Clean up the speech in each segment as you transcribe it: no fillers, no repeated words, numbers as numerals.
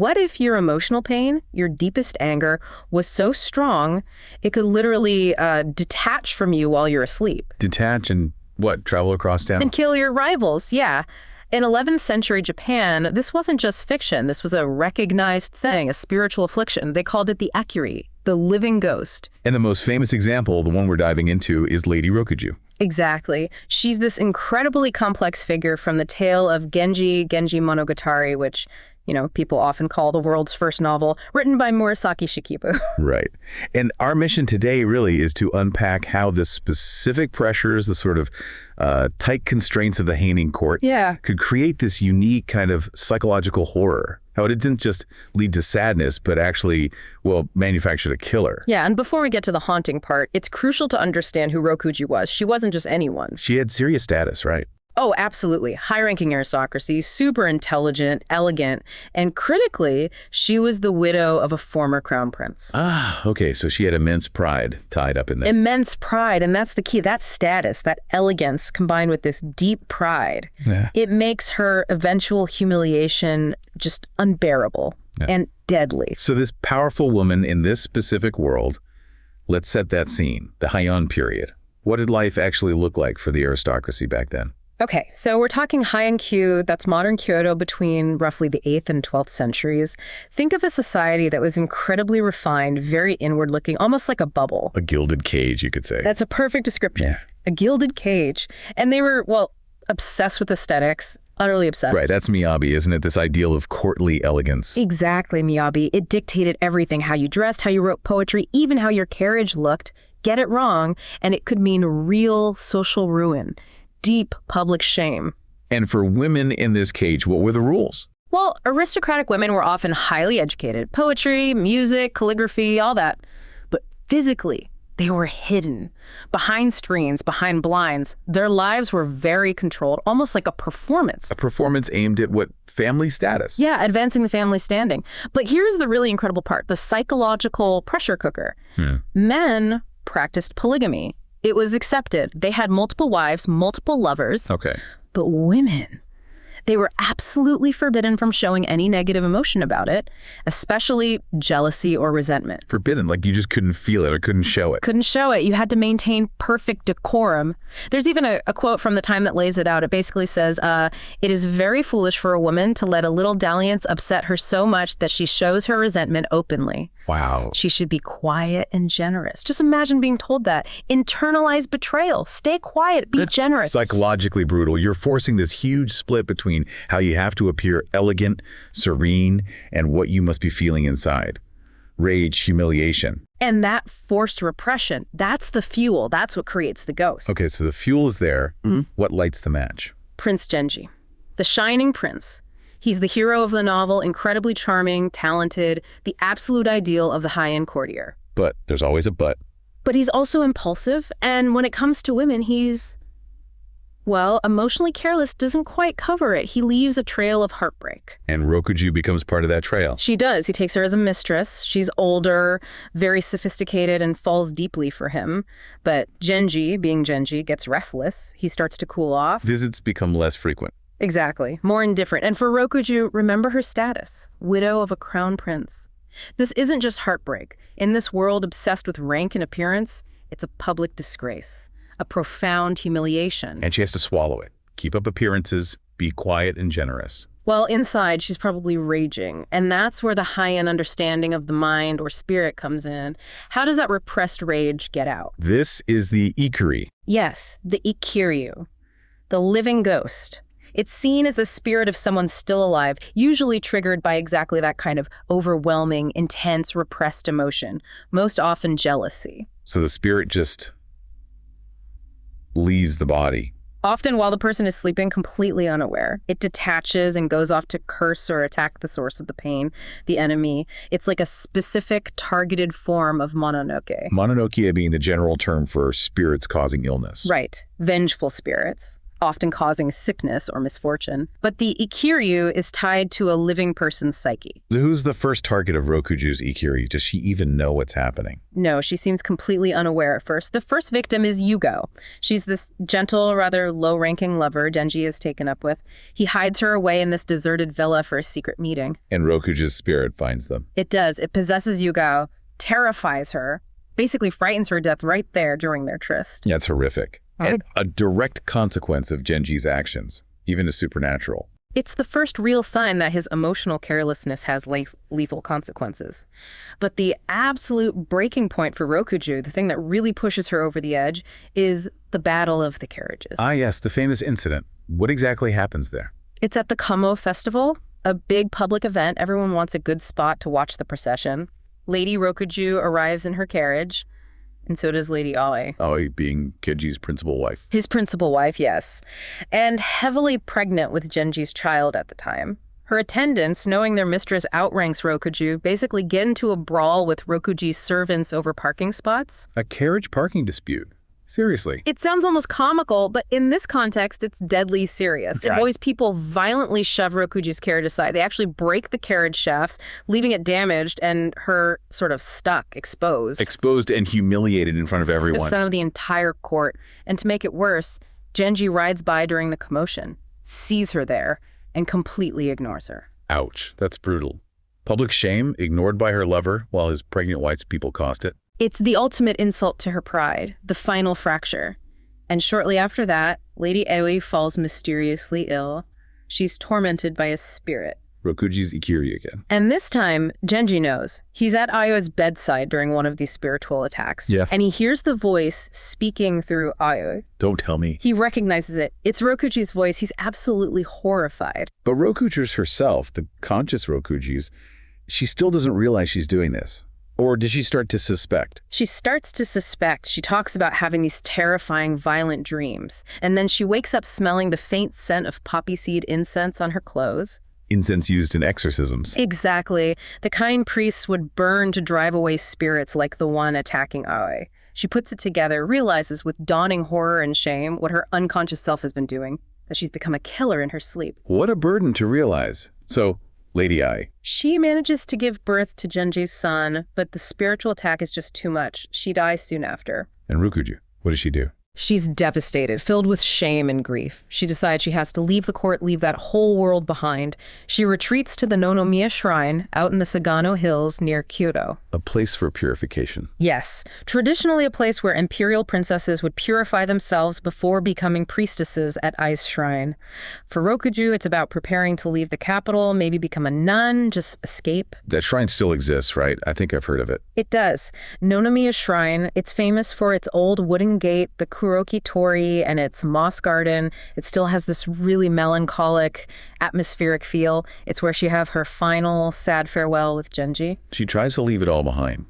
what if your emotional pain, your deepest anger, was so strong it could literally detach from you while you're asleep? Detach and what? Travel across town? And kill your rivals, yeah. In 11th century Japan, this wasn't just fiction. This was a recognized thing, a spiritual affliction. They called it the Ikiryō, the living ghost. And the most famous example, the one we're diving into, is Lady Rokujō. Exactly. She's this incredibly complex figure from the Tale of Genji, Genji Monogatari, which, you know, people often call the world's first novel, written by Murasaki Shikibu. Right. And our mission today really is to unpack how the specific pressures, the sort of tight constraints of the Heian court could create this unique kind of psychological horror. How it didn't just lead to sadness, but actually, well, manufactured a killer. Yeah, and before we get to the haunting part, it's crucial to understand who Rokujo was. She wasn't just anyone. She had serious status, right? Oh, absolutely. High-ranking aristocracy, super intelligent, elegant, and critically, she was the widow of a former crown prince. Ah, okay, so she had immense pride tied up in that. Immense pride, and that's the key. That status, that elegance, combined with this deep pride, it makes her eventual humiliation just unbearable and deadly. So this powerful woman in this specific world, let's set that scene, the Heian period. What did life actually look like for the aristocracy back then? Okay, so we're talking Heian, that's modern Kyoto between roughly the 8th and 12th centuries. Think of a society that was incredibly refined, very inward-looking, almost like a bubble. A gilded cage, you could say. That's a perfect description. Yeah. A gilded cage. And they were, well, obsessed with aesthetics, utterly obsessed. Right, that's Miyabi, isn't it? This ideal of courtly elegance. Exactly, Miyabi. It dictated everything, how you dressed, how you wrote poetry, even how your carriage looked. Get it wrong, and it could mean real social ruin. Deep public shame. And for women in this cage, what were the rules? Well, aristocratic women were often highly educated. Poetry, music, calligraphy, all that. But physically, they were hidden. Behind screens, behind blinds. Their lives were very controlled, almost like a performance. A performance aimed at what? Family status. Yeah, advancing the family standing. But here's the really incredible part, the psychological pressure cooker. Men practiced polygamy. It was accepted. They had multiple wives, multiple lovers. Okay. But women, they were absolutely forbidden from showing any negative emotion about it, especially jealousy or resentment. Forbidden, like you just couldn't feel it or couldn't show it. Couldn't show it. You had to maintain perfect decorum. There's even a quote from the time that lays it out. It basically says, it is very foolish for a woman to let a little dalliance upset her so much that she shows her resentment openly. Wow. She should be quiet and generous. Just imagine being told that. Internalized betrayal. Stay quiet, be generous. Psychologically brutal. You're forcing this huge split between how you have to appear elegant, serene, and what you must be feeling inside. Rage, humiliation. And that forced repression, that's the fuel. That's what creates the ghost. Okay, so the fuel is there. What lights the match? Prince Genji, the shining prince. He's the hero of the novel, incredibly charming, talented, the absolute ideal of the Heian courtier. But there's always a but. But he's also impulsive, and when it comes to women, he's, well, emotionally careless doesn't quite cover it. He leaves a trail of heartbreak. And Rokujo becomes part of that trail. She does. He takes her as a mistress. She's older, very sophisticated, and falls deeply for him. But Genji, being Genji, gets restless. He starts to cool off. Visits become less frequent. Exactly. More indifferent. And for Rokujo, remember her status. Widow of a crown prince. This isn't just heartbreak. In this world obsessed with rank and appearance, it's a public disgrace. A profound humiliation. And she has to swallow it. Keep up appearances, be quiet and generous. Well, inside, she's probably raging. And that's where the Heian understanding of the mind or spirit comes in. How does that repressed rage get out? This is the Ikiryō. Yes, the Ikiryō, the living ghost. It's seen as the spirit of someone still alive, usually triggered by exactly that kind of overwhelming, intense, repressed emotion, most often jealousy. So the spirit just leaves the body. Often while the person is sleeping, completely unaware. It detaches and goes off to curse or attack the source of the pain, the enemy. It's like a specific targeted form of mononoke. Mononoke being the general term for spirits causing illness. Right. Vengeful spirits. often causing sickness or misfortune. But the Ikiryō is tied to a living person's psyche. So who's the first target of Rokujo's Ikiryō? Does she even know what's happening? No, she seems completely unaware at first. The first victim is Yugo. She's this gentle, rather low-ranking lover Genji is taken up with. He hides her away in this deserted villa for a secret meeting. And Rokujo's spirit finds them. It does. It possesses Yugo, terrifies her, basically frightens her to death right there during their tryst. Yeah, it's horrific. And a direct consequence of Genji's actions, even a supernatural. It's the first real sign that his emotional carelessness has lethal consequences. But the absolute breaking point for Rokujo, the thing that really pushes her over the edge, is the Battle of the Carriages. Ah, yes, the famous incident. What exactly happens there? It's at the Kamo Festival, a big public event. Everyone wants a good spot to watch the procession. Lady Rokujō arrives in her carriage, and so does Lady Aoi. Aoi being Genji's principal wife. His principal wife, yes. And heavily pregnant with Genji's child at the time. Her attendants, knowing their mistress outranks Rokujo, basically get into a brawl with Rokuji's servants over parking spots. A carriage parking dispute? Seriously? It sounds almost comical, but in this context, it's deadly serious. Okay. In Boys, people violently shove Rokuji's carriage aside. They actually break the carriage shafts, leaving it damaged and her sort of stuck, exposed. Exposed and humiliated in front of everyone. In front of the entire court. And to make it worse, Genji rides by during the commotion, sees her there, and completely ignores her. Ouch, that's brutal. Public shame, ignored by her lover, while his pregnant wife's people caused it. It's the ultimate insult to her pride, the final fracture. And shortly after that, Lady Aoi falls mysteriously ill. She's tormented by a spirit. Rokuji's Ikiryō again. And this time, Genji knows. He's at Aoi's bedside during one of these spiritual attacks. Yeah. And he hears the voice speaking through Aoi. Don't tell me. He recognizes it. It's Rokuji's voice. He's absolutely horrified. But Rokujo's herself, the conscious Rokujo's, she still doesn't realize she's doing this. Or does she start to suspect? She starts to suspect. She talks about having these terrifying, violent dreams. And then she wakes up smelling the faint scent of poppy seed incense on her clothes. Incense used in exorcisms. Exactly. The kind priests would burn to drive away spirits like the one attacking Aoi. She puts it together, realizes with dawning horror and shame what her unconscious self has been doing, that she's become a killer in her sleep. What a burden to realize. So, Lady Aoi. She manages to give birth to Genji's son, but the spiritual attack is just too much. She dies soon after. And Rokujo, what does she do? She's devastated, filled with shame and grief. She decides she has to leave the court, leave that whole world behind. She retreats to the Nonomiya Shrine out in the Sagano Hills near Kyoto. A place for purification. Yes, traditionally a place where imperial princesses would purify themselves before becoming priestesses at Ai's shrine. For Rokujo, it's about preparing to leave the capital, maybe become a nun, just escape. That shrine still exists, right? I think I've heard of it. It does. Nonomiya Shrine, it's famous for its old wooden gate, the Kuroki Tori, and its moss garden. It still has this really melancholic, atmospheric feel. It's where she have her final sad farewell with Genji. She tries to leave it all behind.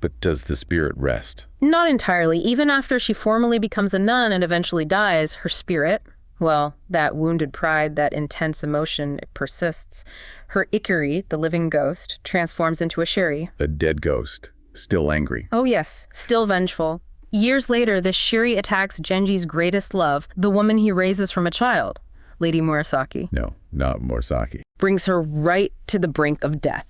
But does the spirit rest? Not entirely. Even after she formally becomes a nun and eventually dies, her spirit, well, that wounded pride, that intense emotion, it persists. Her Ikiri, the living ghost, transforms into a Shiri. A dead ghost, still angry. Oh yes, still vengeful. Years later, this Shiri attacks Genji's greatest love, the woman he raises from a child, Lady Murasaki. No, not Murasaki. Brings her right to the brink of death.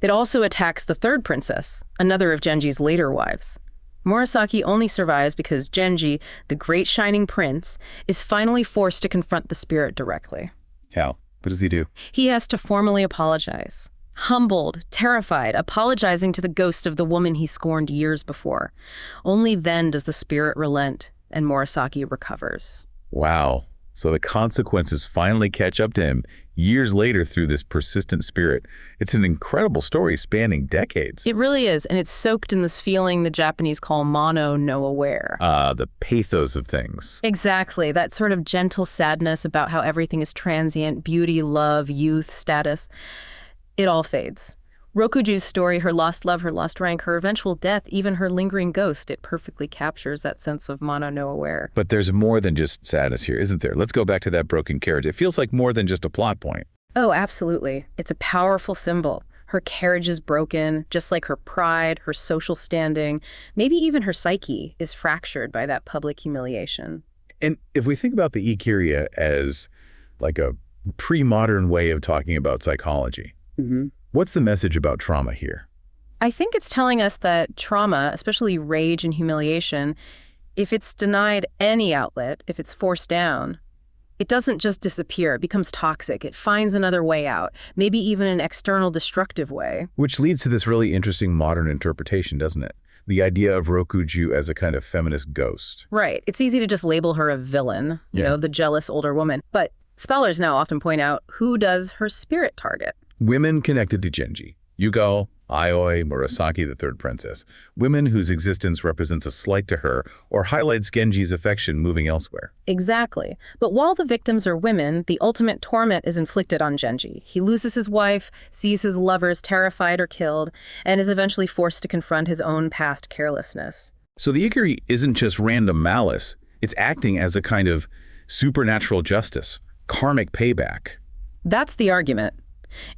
It also attacks the third princess, another of Genji's later wives. Murasaki only survives because Genji, the great shining prince, is finally forced to confront the spirit directly. How? What does he do? He has to formally apologize. Humbled, terrified, apologizing to the ghost of the woman he scorned years before. Only then does the spirit relent, and Murasaki recovers. Wow. So the consequences finally catch up to him years later through this persistent spirit. It's an incredible story spanning decades. It really is, and it's soaked in this feeling the Japanese call mono no aware. The pathos of things. Exactly, that sort of gentle sadness about how everything is transient, beauty, love, youth, status. It all fades. Rokujo's story, her lost love, her lost rank, her eventual death, even her lingering ghost, it perfectly captures that sense of mono no aware. But there's more than just sadness here, isn't there? Let's go back to that broken carriage. It feels like more than just a plot point. Oh, absolutely. It's a powerful symbol. Her carriage is broken, just like her pride, her social standing, maybe even her psyche is fractured by that public humiliation. And if we think about the Ikiryō as like a pre-modern way of talking about psychology, what's the message about trauma here? I think it's telling us that trauma, especially rage and humiliation, if it's denied any outlet, if it's forced down, it doesn't just disappear. It becomes toxic. It finds another way out, maybe even an external destructive way. Which leads to this really interesting modern interpretation, doesn't it? The idea of Rokujo as a kind of feminist ghost. Right. It's easy to just label her a villain, you know, the jealous older woman. But scholars now often point out, who does her spirit target? Women connected to Genji. Yuko, Aoi, Murasaki, the third princess. Women whose existence represents a slight to her or highlights Genji's affection moving elsewhere. Exactly. But while the victims are women, the ultimate torment is inflicted on Genji. He loses his wife, sees his lovers terrified or killed, and is eventually forced to confront his own past carelessness. So the Ikiryō isn't just random malice. It's acting as a kind of supernatural justice, karmic payback. That's the argument.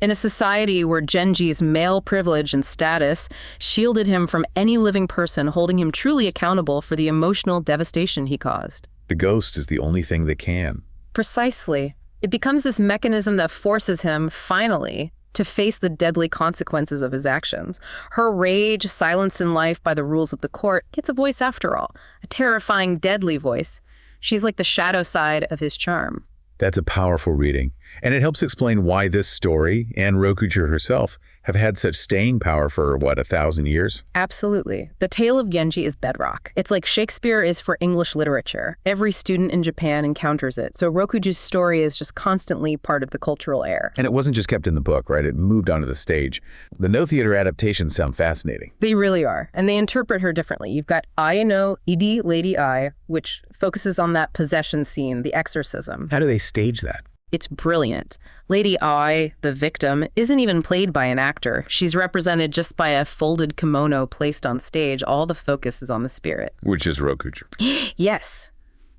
In a society where Genji's male privilege and status shielded him from any living person holding him truly accountable for the emotional devastation he caused. The ghost is the only thing that can. Precisely. It becomes this mechanism that forces him, finally, to face the deadly consequences of his actions. Her rage, silenced in life by the rules of the court, gets a voice after all, a terrifying, deadly voice. She's like the shadow side of his charm. That's a powerful reading, and it helps explain why this story and Rokujo herself have had such staying power for, 1,000 years? Absolutely. The Tale of Genji is bedrock. It's like Shakespeare is for English literature. Every student in Japan encounters it, so Rokujo's story is just constantly part of the cultural air. And it wasn't just kept in the book, right? It moved onto the stage. The no theater adaptations sound fascinating. They really are, and they interpret her differently. You've got Ai no Idi Lady Aoi, which focuses on that possession scene, the exorcism. How do they stage that? It's brilliant. Lady Aoi, the victim, isn't even played by an actor. She's represented just by a folded kimono placed on stage. All the focus is on the spirit. Which is Rokujo. Yes.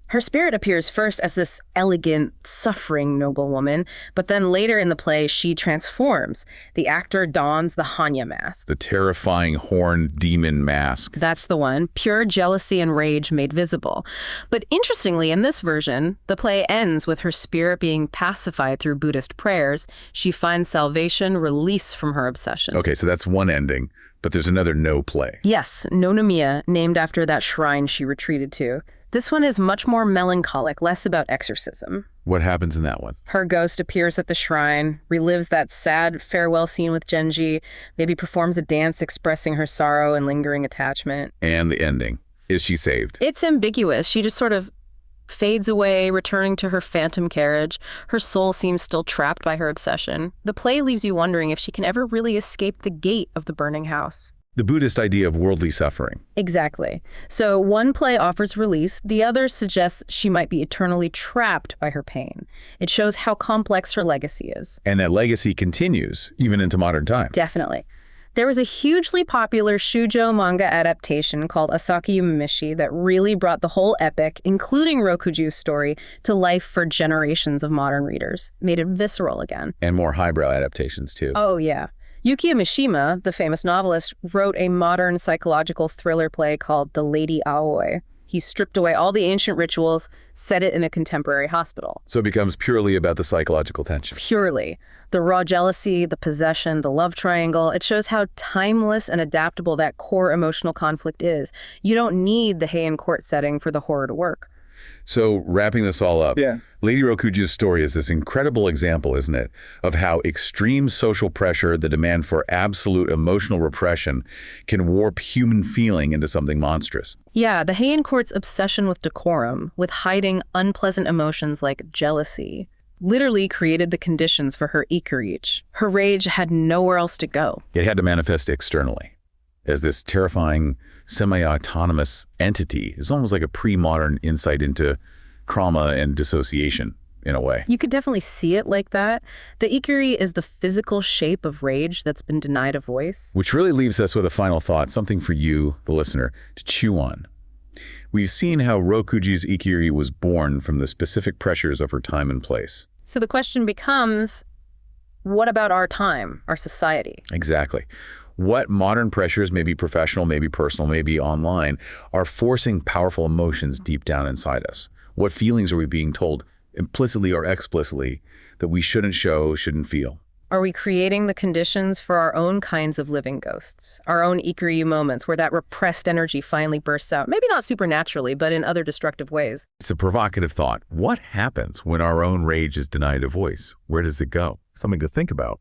Her spirit appears first as this elegant, suffering noblewoman, but then later in the play, she transforms. The actor dons the Hanya mask. The terrifying horned demon mask. That's the one. Pure jealousy and rage made visible. But interestingly, in this version, the play ends with her spirit being pacified through Buddhist prayers. She finds salvation, release from her obsession. Okay, so that's one ending, but there's another no play. Yes, Nonomiya, named after that shrine she retreated to. This one is much more melancholic, less about exorcism. What happens in that one? Her ghost appears at the shrine, relives that sad farewell scene with Genji, maybe performs a dance expressing her sorrow and lingering attachment. And the ending. Is she saved? It's ambiguous. She just sort of fades away, returning to her phantom carriage. Her soul seems still trapped by her obsession. The play leaves you wondering if she can ever really escape the gate of the burning house. The Buddhist idea of worldly suffering. Exactly. So one play offers release, the other suggests she might be eternally trapped by her pain. It shows how complex her legacy is. And that legacy continues, even into modern times. Definitely. There was a hugely popular shoujo manga adaptation called Asaki Yumemishi that really brought the whole epic, including Rokujo's story, to life for generations of modern readers. Made it visceral again. And more highbrow adaptations, too. Oh, yeah. Yukiya Mishima, the famous novelist, wrote a modern psychological thriller play called The Lady Aoi. He stripped away all the ancient rituals, set it in a contemporary hospital. So it becomes purely about the psychological tension. Purely. The raw jealousy, the possession, the love triangle, it shows how timeless and adaptable that core emotional conflict is. You don't need the Heian court setting for the horror to work. So wrapping this all up, Lady Rokujo's story is this incredible example, isn't it, of how extreme social pressure, the demand for absolute emotional repression, can warp human feeling into something monstrous. Yeah, the Heian court's obsession with decorum, with hiding unpleasant emotions like jealousy, literally created the conditions for her Ikiryō. Her rage had nowhere else to go. It had to manifest externally as this terrifying, semi-autonomous entity. It's almost like a pre-modern insight into trauma and dissociation, in a way. You could definitely see it like that. The Ikiryō is the physical shape of rage that's been denied a voice. Which really leaves us with a final thought, something for you, the listener, to chew on. We've seen how Rokujo's Ikiryō was born from the specific pressures of her time and place. So the question becomes, what about our time, our society? Exactly. What modern pressures, maybe professional, maybe personal, maybe online, are forcing powerful emotions deep down inside us? What feelings are we being told, implicitly or explicitly, that we shouldn't show, shouldn't feel? Are we creating the conditions for our own kinds of living ghosts, our own Ikiryō moments where that repressed energy finally bursts out? Maybe not supernaturally, but in other destructive ways. It's a provocative thought. What happens when our own rage is denied a voice? Where does it go? Something to think about.